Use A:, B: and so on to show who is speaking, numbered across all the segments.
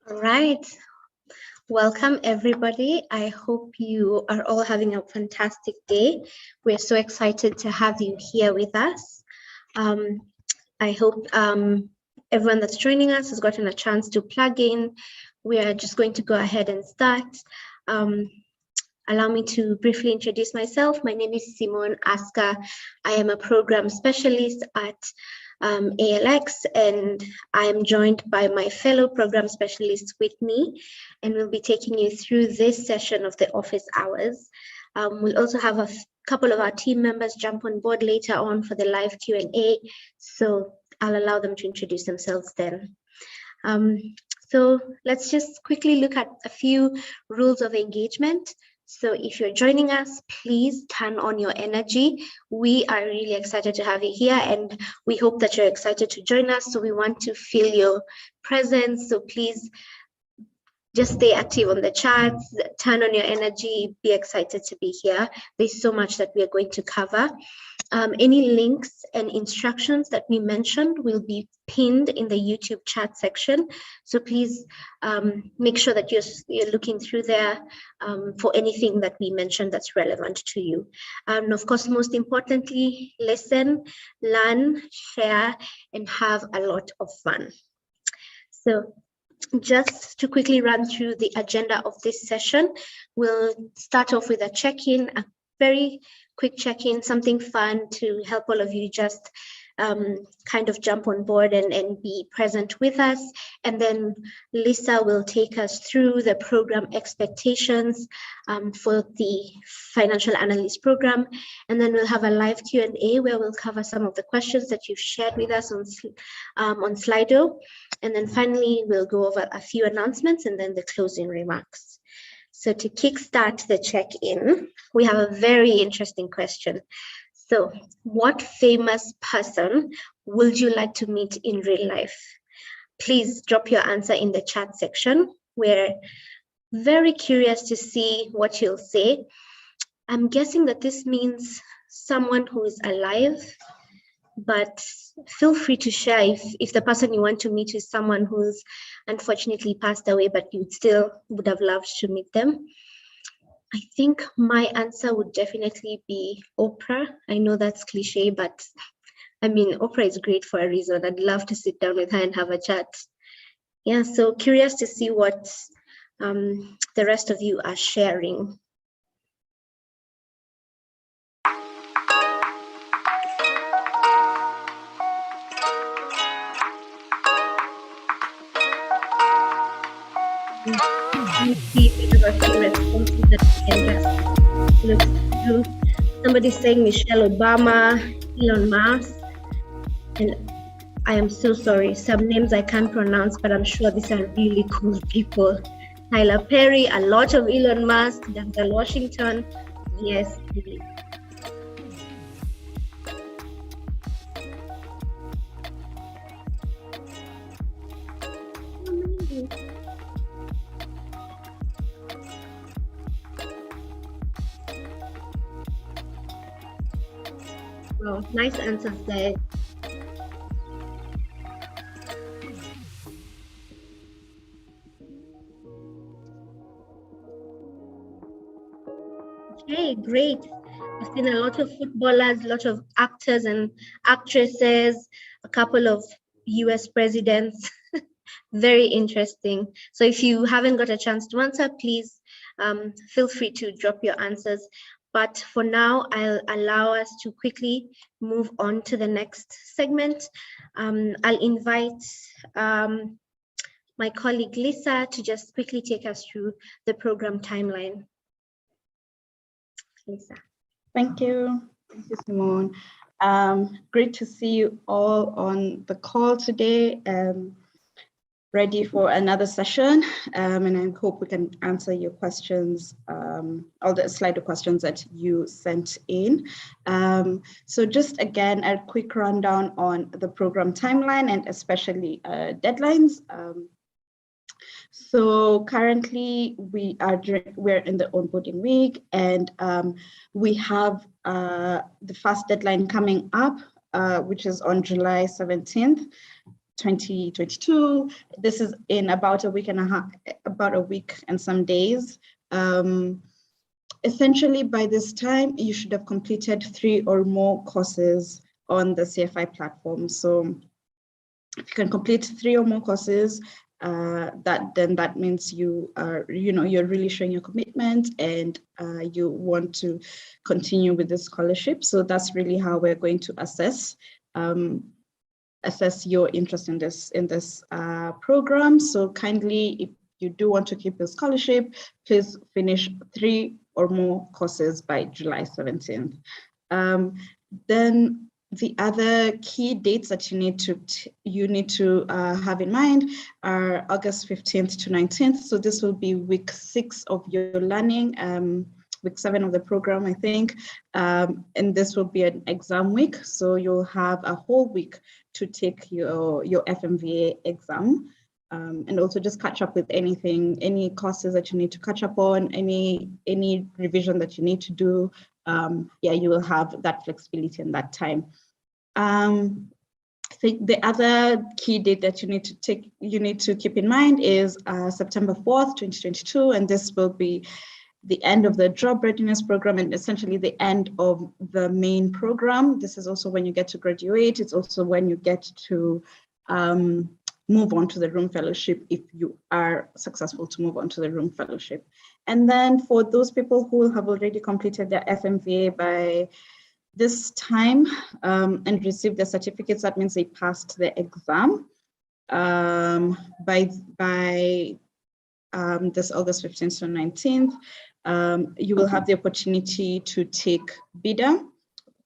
A: All right. Welcome, everybody. I hope you are all having a fantastic day. We're so excited to have you here with us. I hope everyone that's joining us has gotten a chance to plug in. We are just going to go ahead and start. Allow me to briefly introduce myself. My name is Simone Aska. I am a program specialist at ALX, and I'm joined by my fellow program specialist, Whitney, and we'll be taking you through this session of the office hours. We'll also have a couple of our team members jump on board later on for the live Q&A, so I'll allow them to introduce themselves then. So let's just quickly look at a few rules of engagement. So if you're joining us, please turn on your energy. We are really excited to have you here, and we hope that you're excited to join us. So we want to feel your presence. So please just stay active on the chats, turn on your energy, be excited to be here. There's so much that we are going to cover. Any links and instructions that we mentioned will be pinned in the YouTube chat section. So please make sure that you're looking through there for anything that we mentioned that's relevant to you. And of course, most importantly, listen, learn, share, and have a lot of fun. So just to quickly run through the agenda of this session, we'll start off with a check-in, a very quick check-in, something fun to help all of you just kind of jump on board and be present with us. And then Lisa will take us through the program expectations for the financial analyst program. And then we'll have a live Q&A where we'll cover some of the questions that you've shared with us on Slido. And then finally, we'll go over a few announcements and then the closing remarks. So to kickstart the check-in, we have a very interesting question. So what famous person would you like to meet in real life? Please drop your answer in the chat section. We're very curious to see what you'll say. I'm guessing that this means someone who is alive, but feel free to share if the person you want to meet is someone who's unfortunately passed away, but you still would have loved to meet them. I think my answer would definitely be Oprah. I know that's cliche, but I mean, Oprah is great for a reason. I'd love to sit down with her and have a chat. Yeah, so curious to see what the rest of you are sharing. Somebody saying Michelle Obama, Elon Musk, and I am so sorry, some names I can't pronounce, but I'm sure these are really cool people. Tyler Perry, a lot of Elon Musk, Denzel Washington, yes, really. Wow, nice answers there. Okay, great. I've seen a lot of footballers, a lot of actors and actresses, a couple of US presidents. Very interesting. So if you haven't got a chance to answer, please feel free to drop your answers. But for now, I'll allow us to quickly move on to the next segment. I'll invite my colleague Lisa to just quickly take us through the program timeline. Lisa.
B: Thank you. Thank you, Simone. Great to see you all on the call today. Ready for another session, and I hope we can answer your questions, all the Slido questions that you sent in. So just again, a quick rundown on the program timeline and especially deadlines. So currently we're in the onboarding week, and we have the first deadline coming up, which is on July 17th. 2022. This is in about a week and a half, about a week and some days. Essentially, by this time, you should have completed 3 or more courses on the CFI platform. So if you can complete 3 or more courses, that means you are, you're really showing your commitment and you want to continue with the scholarship. So that's really how we're going to assess your interest in this program. So kindly, if you do want to keep the scholarship, please finish 3 or more courses by July 17th. Then the other key dates that you need to have in mind are August 15th to 19th. So this will be week 6 of your learning, week 7 of the program, I think. And this will be an exam week. So you'll have a whole week to take your FMVA exam. And also just catch up with any courses that you need to catch up on, any revision that you need to do. You will have that flexibility and that time. I think the other key date that you need to keep in mind is September 4th, 2022, and this will be the end of the job readiness program and essentially the end of the main program. This is also when you get to graduate. It's also when you get to move on to the room fellowship if you are successful to move on to the room fellowship. And then for those people who have already completed their FMVA by this time and received their certificates, that means they passed the exam by this August 15th to 19th. You will have the opportunity to take BIDA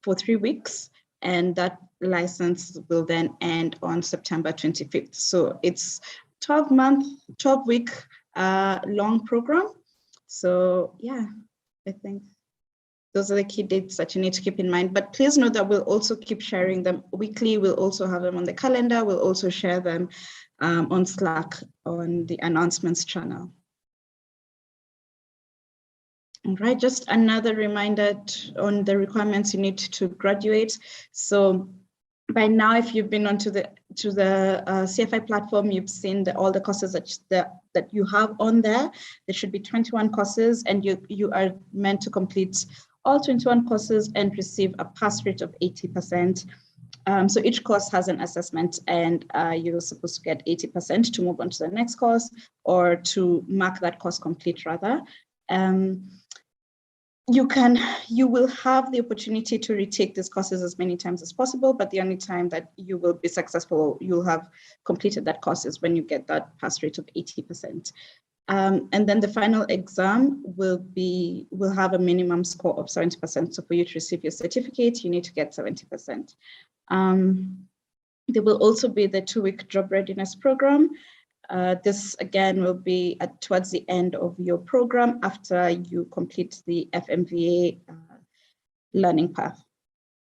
B: for 3 weeks, and that license will then end on September 25th. So it's 12-week long program. So yeah, I think those are the key dates that you need to keep in mind. But please know that we'll also keep sharing them weekly. We'll also have them on the calendar. We'll also share them on Slack on the announcements channel. All right, just another reminder on the requirements you need to graduate. So by now, if you've been onto the CFI platform, you've seen all the courses that you have on there. There should be 21 courses, and you are meant to complete all 21 courses and receive a pass rate of 80%. So each course has an assessment, and you're supposed to get 80% to move on to the next course, or to mark that course complete rather. You will have the opportunity to retake these courses as many times as possible, but the only time that you will be successful, you'll have completed that course is when you get that pass rate of 80%. And then the final exam will have a minimum score of 70%. So for you to receive your certificate, you need to get 70%. There will also be the 2-week job readiness program. This again will be towards the end of your program after you complete the FMVA learning path.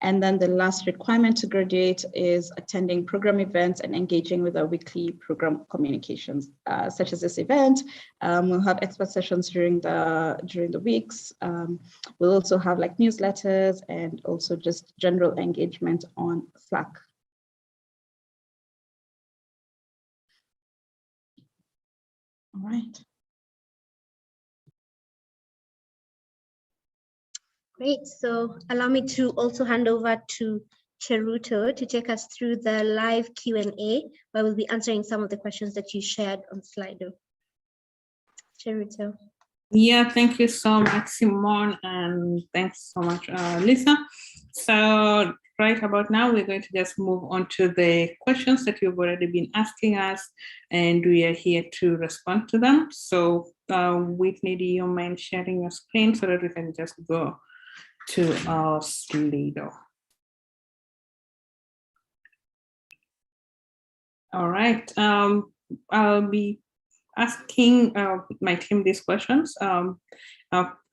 B: And then the last requirement to graduate is attending program events and engaging with our weekly program communications, such as this event. We'll have expert sessions during the weeks. We'll also have like newsletters and also just general engagement on Slack. All right.
A: Great. So allow me to also hand over to Cheruto to take us through the live Q&A, where we'll be answering some of the questions that you shared on Slido. Cheruto.
C: Yeah, thank you so much, Simone, and thanks so much, Lisa. So right about now, we're going to just move on to the questions that you've already been asking us, and we are here to respond to them. So Whitney, do you mind sharing your screen so that we can just go to our Slido? All right, I'll be asking my team these questions.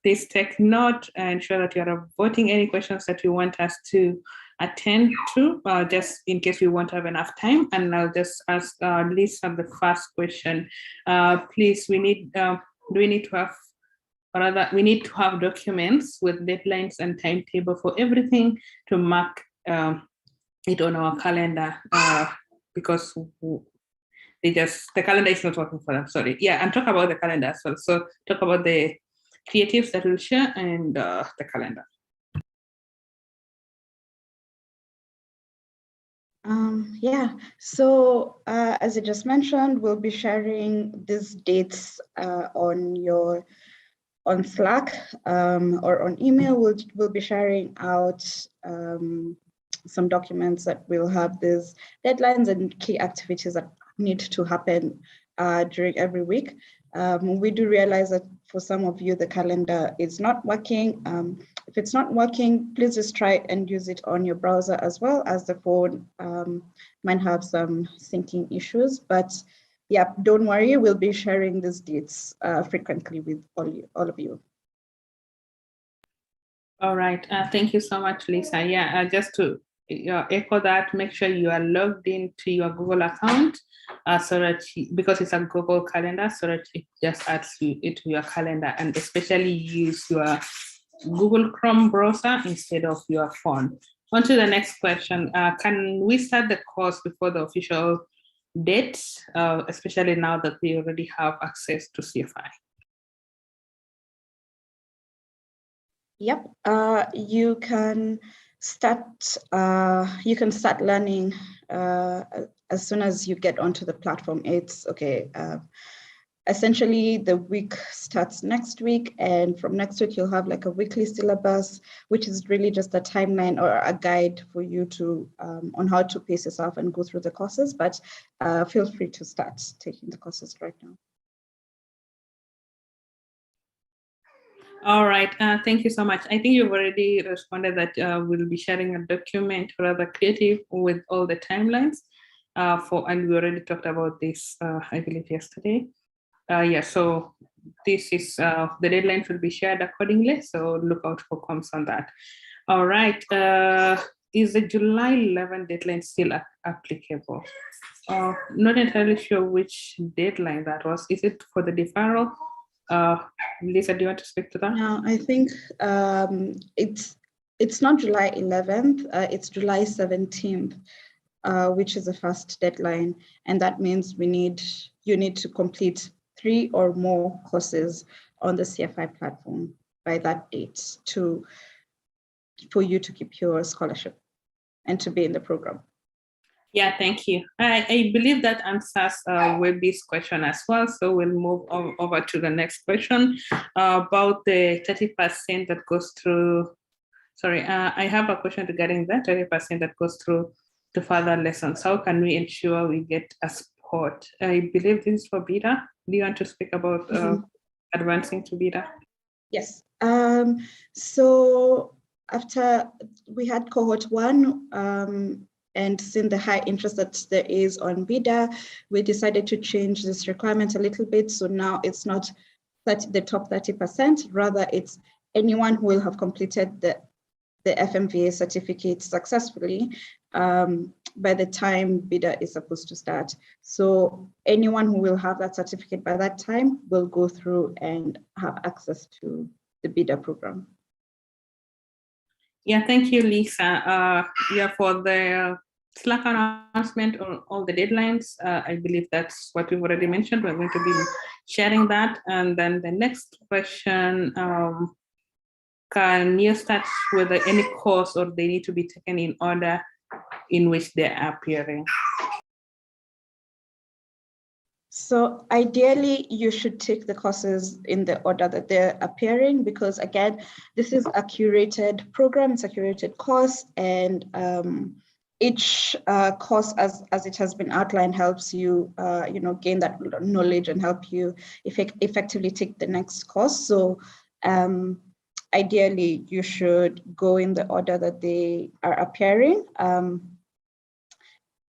C: Please take note and ensure that you are voting any questions that you want us to attend to, just in case we won't have enough time. And I'll just ask Lisa the first question. Please, we need to have documents with deadlines and timetable for everything to mark it on our calendar because the calendar is not working for them. Sorry. Yeah, and talk about the calendar as well. So talk about the creatives that we'll share and the calendar.
B: Yeah, so as I just mentioned, we'll be sharing these dates on Slack or on email. We'll be sharing out some documents that will have these deadlines and key activities that need to happen during every week. We do realize that for some of you, the calendar is not working. If it's not working, please just try and use it on your browser as well, as the phone might have some syncing issues. But yeah, don't worry, we'll be sharing these dates frequently with all of you.
C: All right, thank you so much, Lisa. Yeah, just to echo that, make sure you are logged into your Google account so that because it's a Google Calendar, so that it just adds it to your calendar, and especially use your Google Chrome browser instead of your phone. On to the next question. Can we start the course before the official date, especially now that we already have access to CFI?
B: Yep, you can start learning as soon as you get onto the platform. It's okay. Essentially, the week starts next week, and from next week you'll have like a weekly syllabus, which is really just a timeline or a guide for you to on how to pace yourself and go through the courses. But feel free to start taking the courses right now.
C: All right, thank you so much. I think you've already responded that we'll be sharing a document, rather creative, with all the timelines and we already talked about this, I believe, yesterday. Yeah, so this is, the deadline will be shared accordingly, so look out for comms on that. All right, is the July 11 deadline still applicable? Not entirely sure which deadline that was. Is it for the deferral? Lisa, do you want to speak to that?
B: No, I think it's not July 11th, it's July 17th, which is the first deadline. And that means you need to complete 3 or more courses on the CFI platform by that date for you to keep your scholarship and to be in the program.
C: Yeah, thank you. I believe that answers Webby's question as well. So we'll move over to the next question about the 30% that goes through. Sorry, I have a question regarding that 30% that goes through to further lessons. How can we ensure we get a support? I believe this is for beta. Do you want to speak about advancing to beta?
B: Yes. So after we had cohort 1, and seeing the high interest that there is on beta, we decided to change this requirement a little bit. So now it's not the top 30%, rather it's anyone who will have completed the FMVA certificate successfully by the time beta is supposed to start. So anyone who will have that certificate by that time will go through and have access to the beta program.
C: Yeah, thank you, Lisa. Yeah, for the Slack announcement on all the deadlines, I believe that's what we've already mentioned. We're going to be sharing that. And then the next question, can you start with any course, or they need to be taken in order in which they're appearing?
B: So ideally, you should take the courses in the order that they're appearing, because again, this is a curated program, it's a curated course, and each course, as it has been outlined, helps you, gain that knowledge and help you effectively take the next course. So ideally, you should go in the order that they are appearing.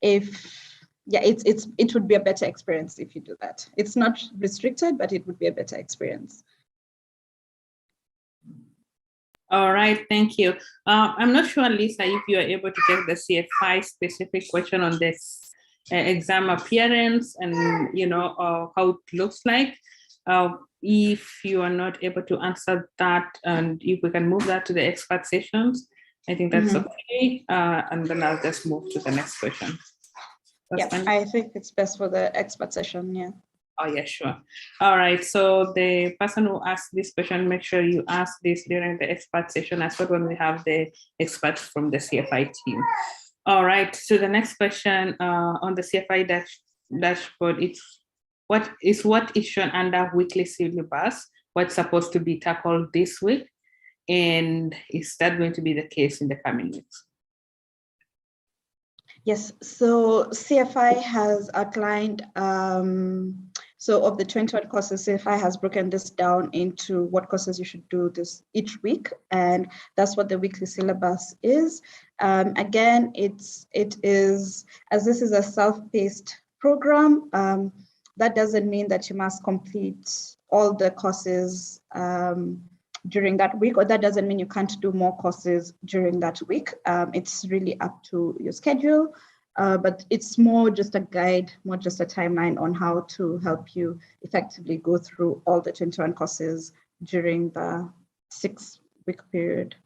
B: It would be a better experience if you do that. It's not restricted, but it would be a better experience.
C: All right, thank you. I'm not sure, Lisa, if you are able to take the CFI specific question on this exam appearance and how it looks like. If you are not able to answer that, and if we can move that to the expert sessions, I think that's okay. And then I'll just move to the next question.
B: Yeah,
C: fine?
B: I think it's best for the expert session, yeah.
C: Oh, yeah, sure. All right, so the person who asked this question, make sure you ask this during the expert session as well when we have the experts from the CFI team. All right, so the next question on the CFI dashboard, it's what is shown under weekly syllabus, what's supposed to be tackled this week, and is that going to be the case in the coming weeks?
B: Yes, so CFI has outlined, so of the 21 courses, CFI has broken this down into what courses you should do this each week, and that's what the weekly syllabus is. Again, it is, as this is a self-paced program, that doesn't mean that you must complete all the courses during that week, or that doesn't mean you can't do more courses during that week. It's really up to your schedule, but it's more just a guide, more just a timeline on how to help you effectively go through all the 21 courses during the 6-week period.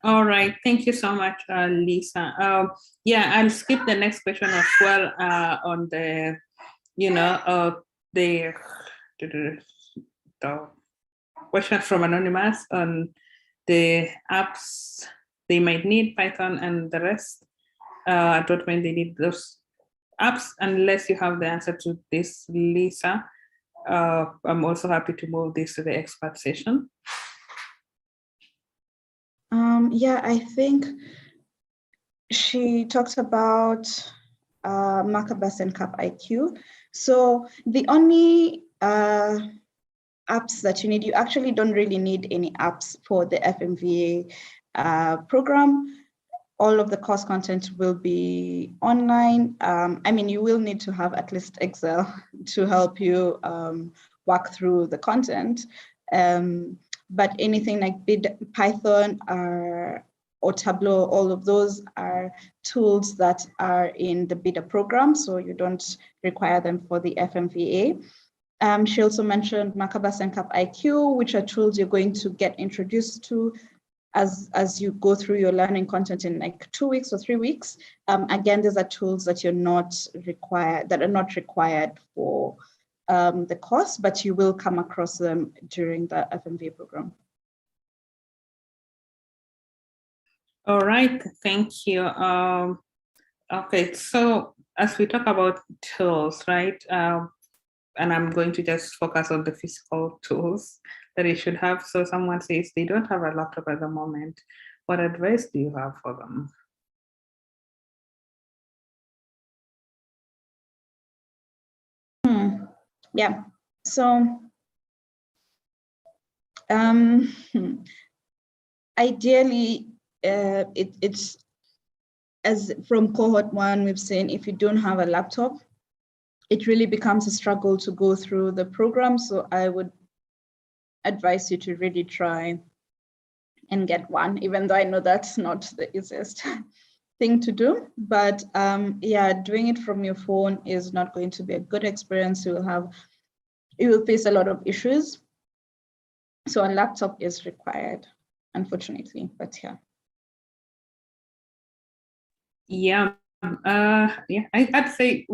C: All right, thank you so much, Lisa. Yeah, I'll skip the next question as well on the, the question from Anonymous on the apps they might need, Python and the rest. I don't when they need those apps, unless you have the answer to this, Lisa. I'm also happy to move this to the expert session.
B: Yeah, I think she talked about Macabas and Cap IQ. So the only apps that you need, you actually don't really need any apps for the FMVA program. All of the course content will be online. I mean, you will need to have at least Excel to help you work through the content. But anything like Python or Tableau, all of those are tools that are in the beta program, so you don't require them for the FMVA. She also mentioned Macabas and Cap IQ, which are tools you're going to get introduced to as you go through your learning content in like 2 weeks or 3 weeks. Again, these are tools that are not required for the course, but you will come across them during the FMVA program.
C: All right, thank you. Okay, so as we talk about tools, right? And I'm going to just focus on the physical tools that you should have. So someone says they don't have a laptop at the moment. What advice do you have for them?
B: Yeah, so ideally, it's as from cohort 1, we've seen if you don't have a laptop, it really becomes a struggle to go through the program. So I would advise you to really try and get one, even though I know that's not the easiest thing to do. But yeah, doing it from your phone is not going to be a good experience. You will face a lot of issues. So a laptop is required, unfortunately, but yeah.
C: Yeah, I'd say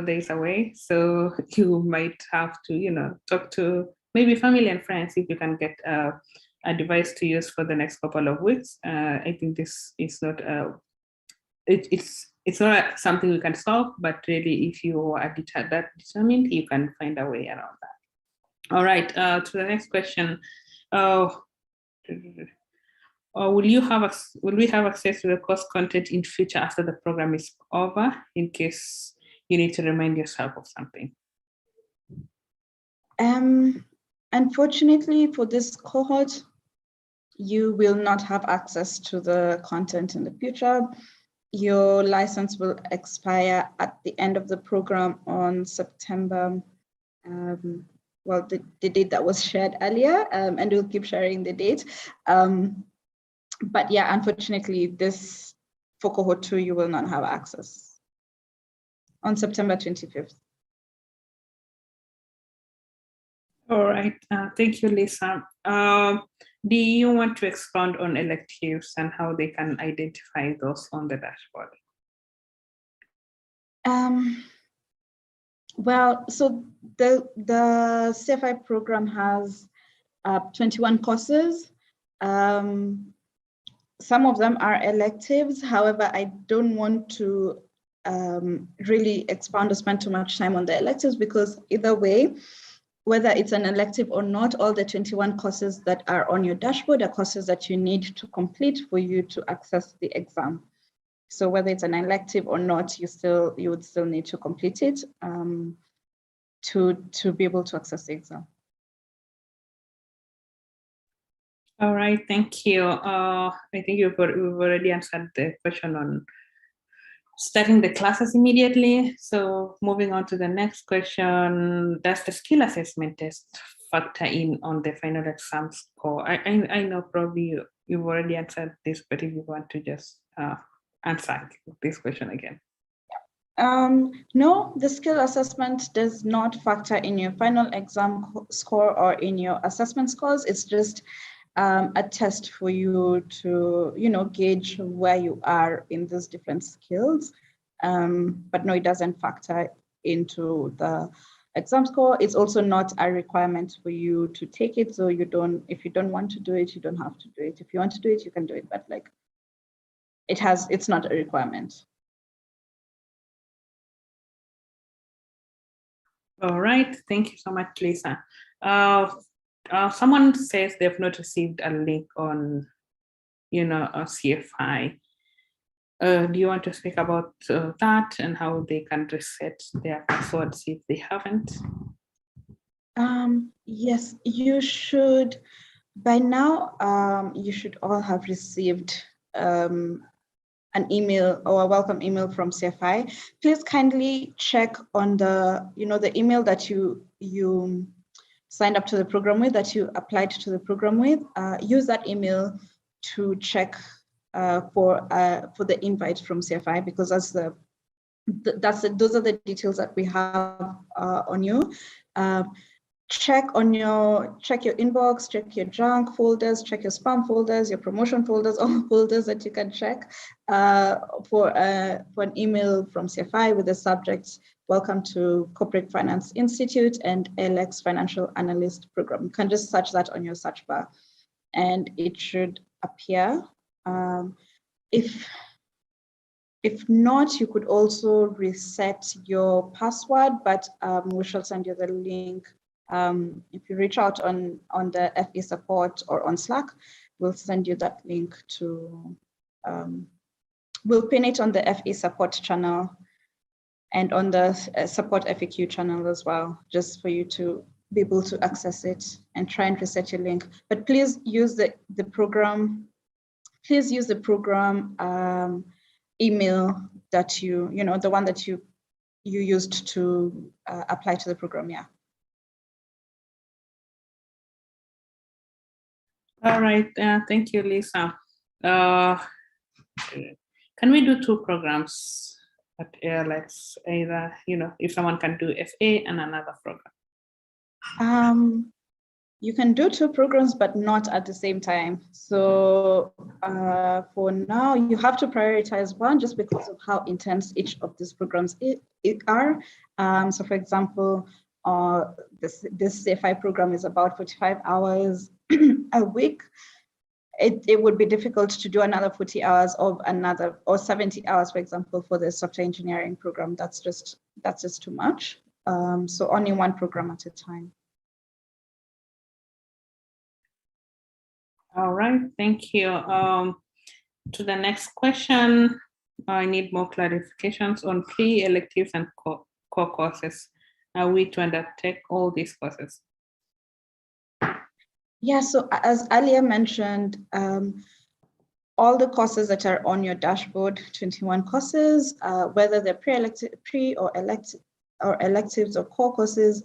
C: days away, so you might have to talk to maybe family and friends if you can get a device to use for the next couple of weeks. I think this is not it's not something we can solve, but really if you are determined, you can find a way around that. All right, to the next question. Will we have access to the course content in future after the program is over, in case you need to remind yourself of something?
B: Unfortunately, for this cohort, you will not have access to the content in the future. Your license will expire at the end of the program on September, well, the date that was shared earlier, and we'll keep sharing the date. But yeah, unfortunately, this for cohort 2, you will not have access on September 25th.
C: All right, thank you, Lisa. Do you want to expand on electives and how they can identify those on the dashboard?
B: Well, so the CFI program has 21 courses. Some of them are electives. However, I don't want to really expand or spend too much time on the electives, because either way, whether it's an elective or not, all the 21 courses that are on your dashboard are courses that you need to complete for you to access the exam. So whether it's an elective or not, you would still need to complete it to be able to access the exam.
C: All right, thank you. I think we've already answered the question on starting the classes immediately. So moving on to the next question, does the skill assessment test factor in on the final exam score? I know probably you've already answered this, but if you want to just answer this question again.
B: No, the skill assessment does not factor in your final exam score or in your assessment scores. It's just a test for you to, gauge where you are in these different skills. But no, it doesn't factor into the exam score. It's also not a requirement for you to take it. So if you don't want to do it, you don't have to do it. If you want to do it, you can do it, but it's not a requirement.
C: All right, thank you so much, Lisa. Someone says they've not received a link on, a CFI. Do you want to speak about that and how they can reset their passwords if they haven't?
B: Yes, you should. By now, you should all have received an email or a welcome email from CFI. Please kindly check on the email that you signed up to the program with, that you applied to the program with. Use that email to check for the invite from CFI, because those are the details that we have on you. Check your inbox, check your junk folders, check your spam folders, your promotion folders, all folders that you can check for an email from CFI with the subjects, welcome to Corporate Finance Institute and LX Financial Analyst Program. You can just search that on your search bar and it should appear. If not, you could also reset your password, but we shall send you the link. If you reach out on the FE support or on Slack, we'll send you that link to, we'll pin it on the FE support channel and on the support FAQ channel as well, just for you to be able to access it and try and reset your link. But please use the program, email that the one that you used to apply to the program, yeah.
C: All right, thank you, Lisa. Can we do two programs at ALX, either, if someone can do FA and another program?
B: You can do two programs, but not at the same time. So for now, you have to prioritize one just because of how intense each of these programs are. So for example, this CFI program is about 45 hours a week. It would be difficult to do another 40 hours or 70 hours, for example, for the software engineering program. That's just too much. So only one program at a time.
C: All right, thank you. To the next question, I need more clarifications on pre-electives and core courses. Are we to undertake all these courses?
B: Yeah, so as earlier mentioned, all the courses that are on your dashboard, 21 courses, whether they're electives or core courses,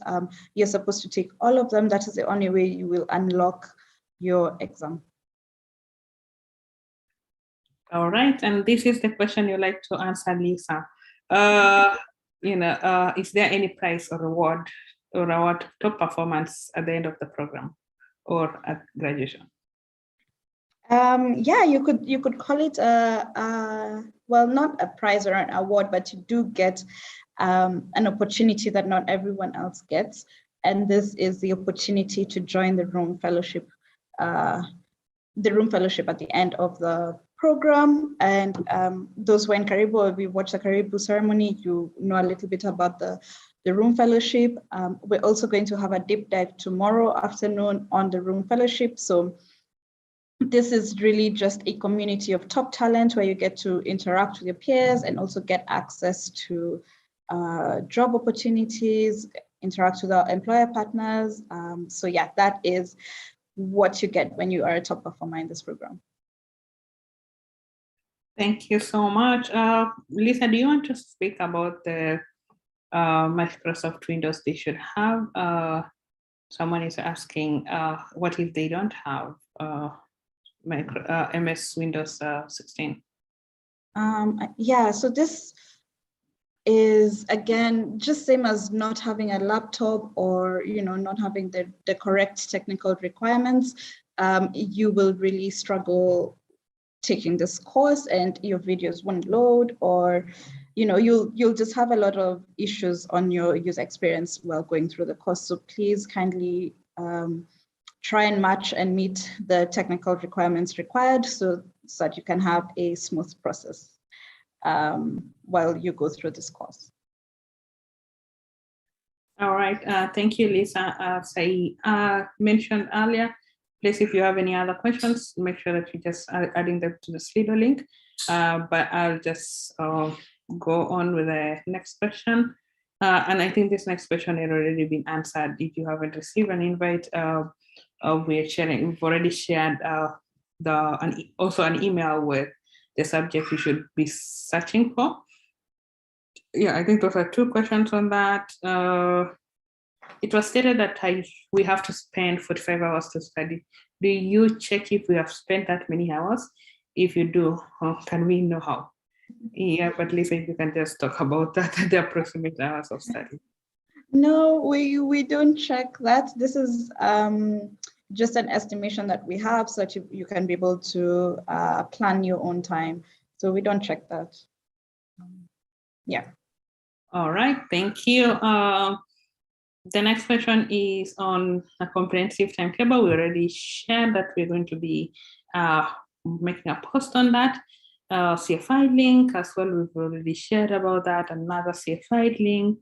B: you're supposed to take all of them. That is the only way you will unlock your exam.
C: All right, and this is the question you like to answer, Lisa. Is there any prize or reward top performance at the end of the program or at graduation?
B: Yeah, you could call it well, not a prize or an award, but you do get an opportunity that not everyone else gets, and this is the opportunity to join the Room Fellowship. The Room Fellowship at the end of the program, and those who are in Karibu, if you watch the Karibu ceremony, you know a little bit about the Room Fellowship. We're also going to have a deep dive tomorrow afternoon on the Room Fellowship. So this is really just a community of top talent where you get to interact with your peers and also get access to job opportunities, interact with our employer partners. So yeah, that is what you get when you are a top performer in this program.
C: Thank you so much. Lisa, do you want to speak about the Microsoft Windows they should have? Someone is asking, what if they don't have MS Windows 16?
B: Yeah, so this is again just same as not having a laptop or not having the correct technical requirements. You will really struggle taking this course, and your videos won't load, or you'll just have a lot of issues on your user experience while going through the course. So please kindly try and match and meet the technical requirements required so that you can have a smooth process while you go through this course.
C: All right, thank you, Lisa. As I mentioned earlier, please, if you have any other questions, make sure that you just are adding them to the Slido link. But I'll just go on with the next question. And I think this next question had already been answered. If you haven't received an invite, we've already shared also an email with the subject you should be searching for. Yeah, I think those are two questions on that. It was stated that we have to spend 45 hours to study. Do you check if we have spent that many hours? If you do, can we know how? Yeah, but Lisa, if you can just talk about that, the approximate hours of study.
B: No, we don't check that. This is just an estimation that we have so that you can be able to plan your own time. So we don't check that. Yeah.
C: All right, thank you. The next question is on a comprehensive timetable. We already shared that we're going to be making a post on that. CFI link as well, we've already shared about that, another CFI link.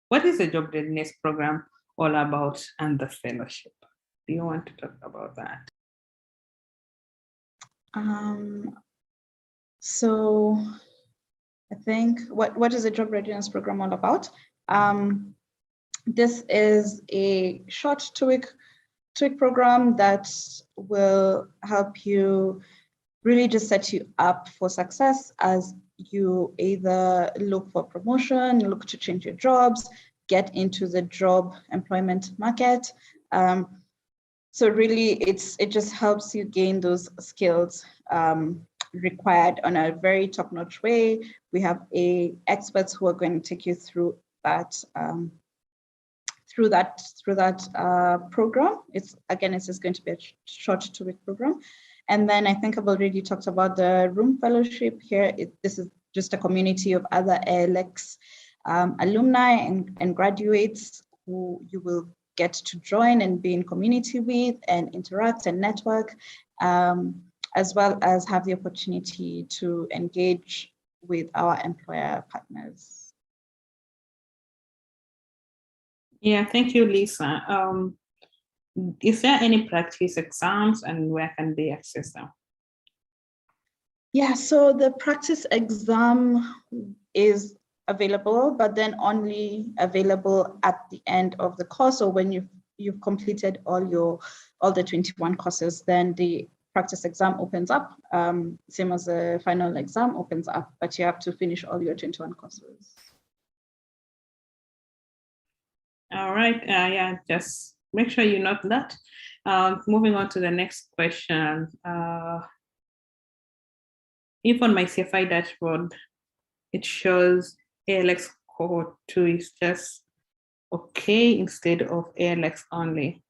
C: What is the job readiness program all about and the fellowship? Do you want to talk about that?
B: So I think what is the job readiness program all about? This is a short two-week program that will help you really just set you up for success as you either look for promotion, look to change your jobs, get into the job employment market. So really, it just helps you gain those skills required on a very top-notch way. We have experts who are going to take you through that program. It's just going to be a short two-week program. And then I think I've already talked about the Room Fellowship here. This is just a community of other ALX alumni and graduates who you will get to join and be in community with and interact and network, as well as have the opportunity to engage with our employer partners.
C: Yeah, thank you, Lisa. Is there any practice exams and where can they access them?
B: Yeah, so the practice exam is available, but then only available at the end of the course, or when you've completed all the 21 courses, then the practice exam opens up, same as the final exam opens up, but you have to finish all your 21 courses.
C: All right, yeah, just make sure you note that. Moving on to the next question. If on my CFI dashboard, it shows ALX cohort 2 is just okay instead of ALX only.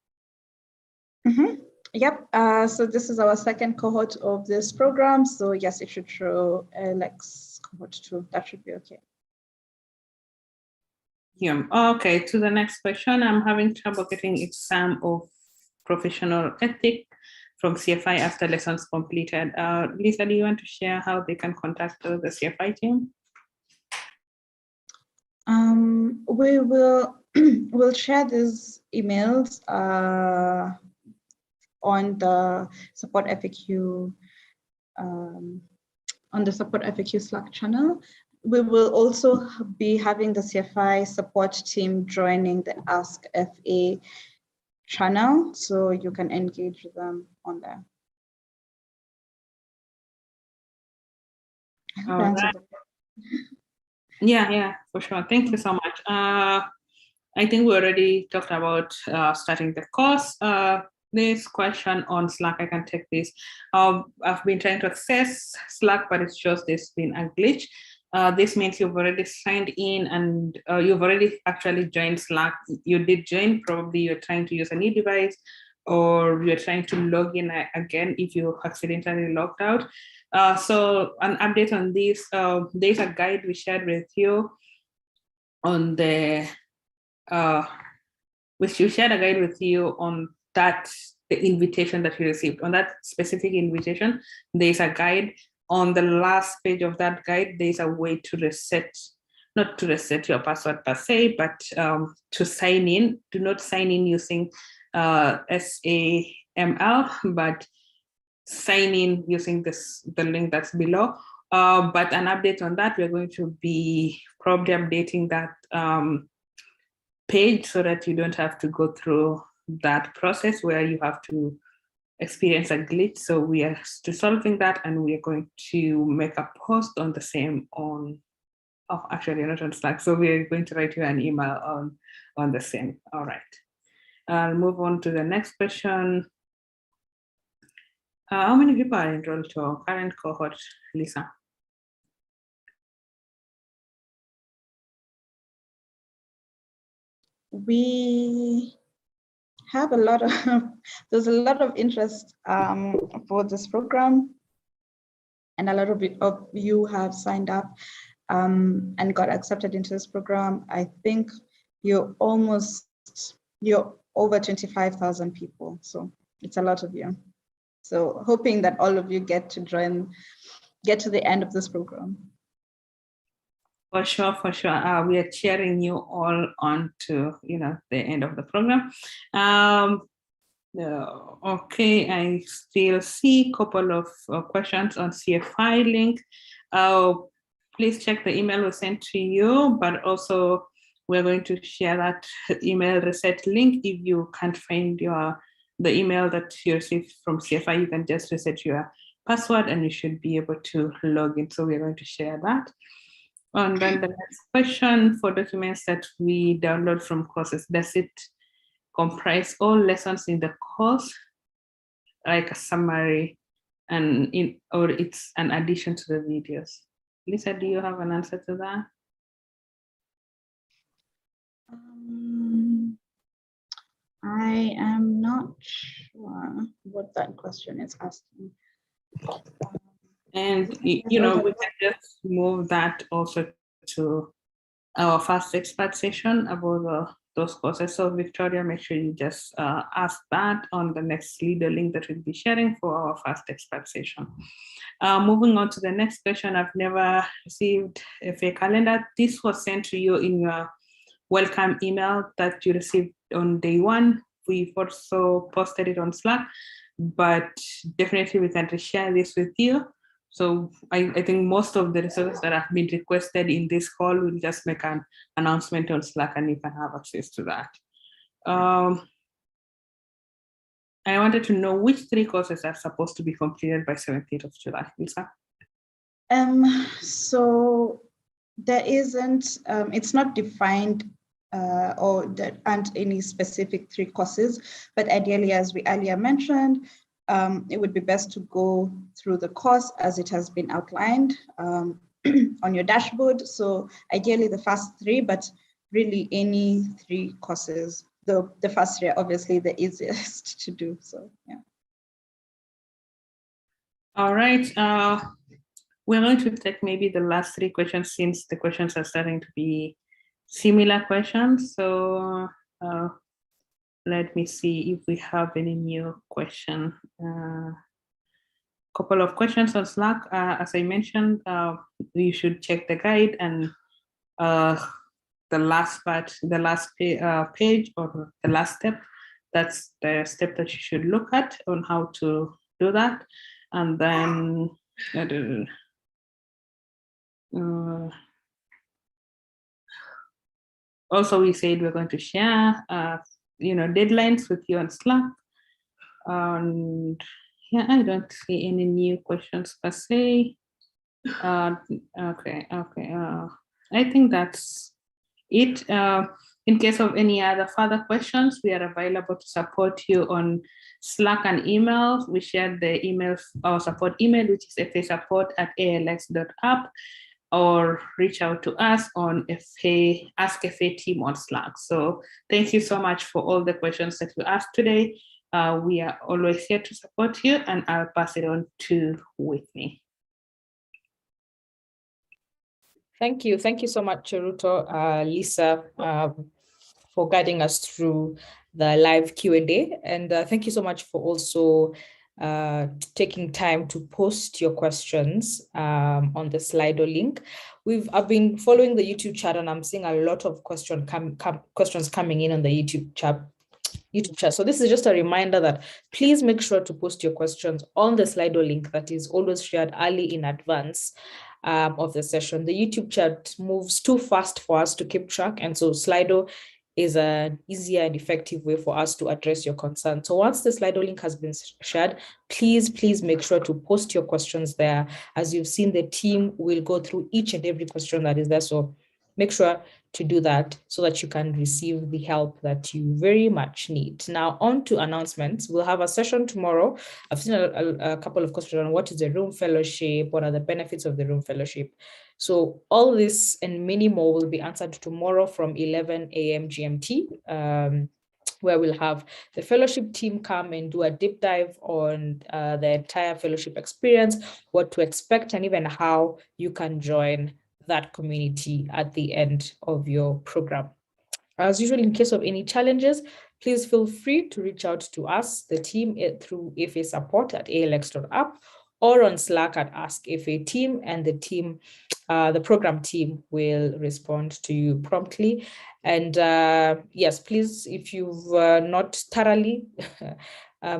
B: Mm-hmm. Yep. So this is our second cohort of this program. So yes, it should show Lex cohort 2. That should be okay.
C: Yeah. Okay. To the next question. I'm having trouble getting exam of professional ethic from CFI after lessons completed. Lisa, do you want to share how they can contact the CFI team?
B: We will we'll share these emails on the support FAQ on the support FAQ Slack channel. We will also be having the CFI support team joining the Ask FA channel, so you can engage them on there.
C: Yeah, for sure. Thank you so much. I think we already talked about starting the course. This question on Slack, I can take this. I've been trying to access Slack, but it shows there's been a glitch. This means you've already signed in and you've already actually joined Slack. You did join, probably you're trying to use a new device or you're trying to log in again if you accidentally logged out. So an update on this, there's a guide we shared with you on the, which you shared a guide with you on that, the invitation that you received. On that specific invitation, there's a guide. On the last page of that guide, there's a way to reset, not to reset your password per se, but to sign in. Do not sign in using SAML, but sign in using the link that's below. But an update on that, we're going to be probably updating that page so that you don't have to go through that process where you have to experience a glitch. So we are solving that, and we are going to make a post on the same on, oh, actually not on Slack. So we're going to write you an email on the same. All right. I'll move on to the next question. How many people are enrolled to our current cohort, Lisa?
B: We have a lot of, there's a lot of interest for this program, and a lot of you have signed up and got accepted into this program. I think you're over 25,000 people, so it's a lot of you. So hoping that all of you get to the end of this program.
C: For sure. We are cheering you all on to, the end of the program. Okay, I still see a couple of questions on CFI link. Please check the email we sent to you, but also we're going to share that email reset link. If you can't find the email that you received from CFI, you can just reset your password and you should be able to log in. So we're going to share that. And then the next question, for documents that we download from courses, does it comprise all lessons in the course, like a summary, or it's an addition to the videos? Lisa, do you have an answer to that?
B: I am not sure what that question is asking.
C: And we can just move that also to our first expert session about those courses. So Victoria, make sure you just ask that on the next leader link that we'll be sharing for our first expert session. Moving on to the next question, I've never received a FA calendar. This was sent to you in your welcome email that you received on day one. We've also posted it on Slack, but definitely we can share this with you. So I think most of the resources that have been requested in this call will just make an announcement on Slack and you can have access to that. I wanted to know which 3 courses are supposed to be completed by 17th of July, Lisa?
B: So there isn't, it's not defined or there aren't any specific 3 courses, but ideally, as we earlier mentioned, it would be best to go through the course as it has been outlined on your dashboard. So ideally the first 3, but really any 3 courses. The first 3 are obviously the easiest to do, so yeah.
C: All right. We're going to take maybe the last 3 questions since the questions are starting to be similar questions. So let me see if we have any new question. Couple of questions on Slack. As I mentioned, you should check the guide and the last part, the last page or the last step. That's the step that you should look at on how to do that. And then also we said we're going to share deadlines with you on Slack. And yeah, I don't see any new questions per se. Okay. I think that's it. In case of any other further questions, we are available to support you on Slack and email. We shared the email, our support email, which is fasupport@alx.app, or reach out to us on Ask FA Team on Slack. So thank you so much for all the questions that you asked today. We are always here to support you, and I'll pass it on to Whitney.
D: Thank you so much, Cheruto, Lisa, for guiding us through the live Q&A. And thank you so much for also taking time to post your questions on the Slido link. I've been following the YouTube chat, and I'm seeing a lot of questions coming in on the YouTube chat. So this is just a reminder that please make sure to post your questions on the Slido link that is always shared early in advance of the session. The YouTube chat moves too fast for us to keep track, and so Slido is an easier and effective way for us to address your concerns. So once the Slido link has been shared, please make sure to post your questions there. As you've seen, the team will go through each and every question that is there. So make sure to do that so that you can receive the help that you very much need. Now, on to announcements. We'll have a session tomorrow. I've seen a couple of questions on what is the Room Fellowship, what are the benefits of the Room Fellowship. So all this and many more will be answered tomorrow from 11 a.m. GMT, where we'll have the fellowship team come and do a deep dive on the entire fellowship experience, what to expect, and even how you can join that community at the end of your program. As usual, in case of any challenges, please feel free to reach out to us, the team, through fasupport@alx.app, or on Slack at Ask FA Team, and the team, the program team, will respond to you promptly. And yes, please, if you've not thoroughly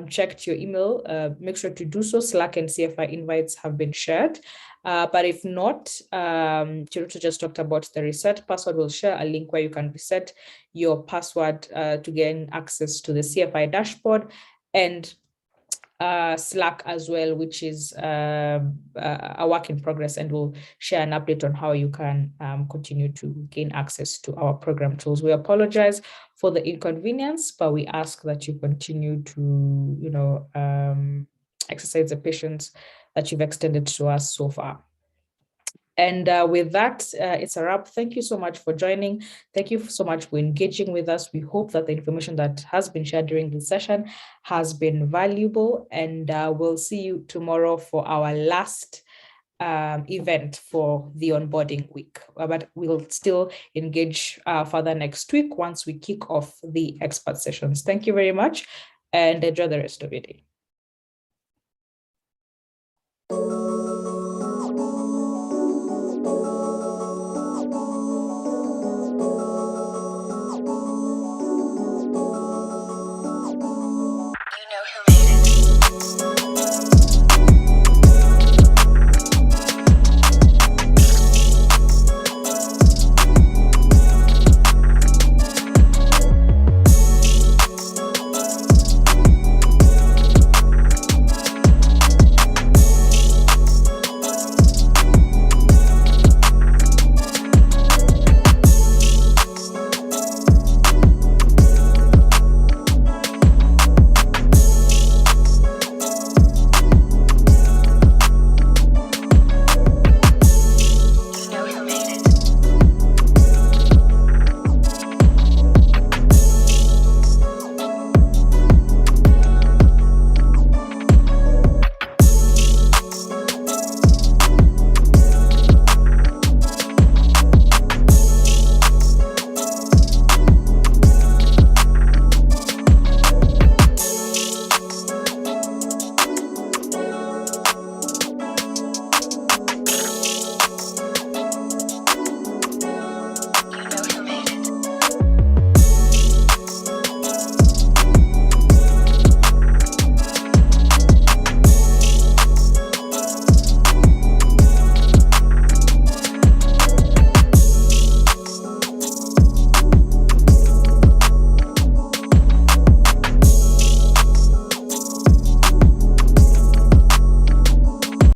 D: checked your email, make sure to do so. Slack and CFI invites have been shared. But if not, Cheruto just talked about the reset password. We'll share a link where you can reset your password to gain access to the CFI dashboard, and Slack as well, which is a work in progress, and we'll share an update on how you can continue to gain access to our program tools. We apologize for the inconvenience, but we ask that you continue to, exercise the patience that you've extended to us so far. And with that, it's a wrap. Thank you so much for joining. Thank you so much for engaging with us. We hope that the information that has been shared during this session has been valuable, and we'll see you tomorrow for our last event for the onboarding week. But we'll still engage further next week once we kick off the expert sessions. Thank you very much, and enjoy the rest of your day.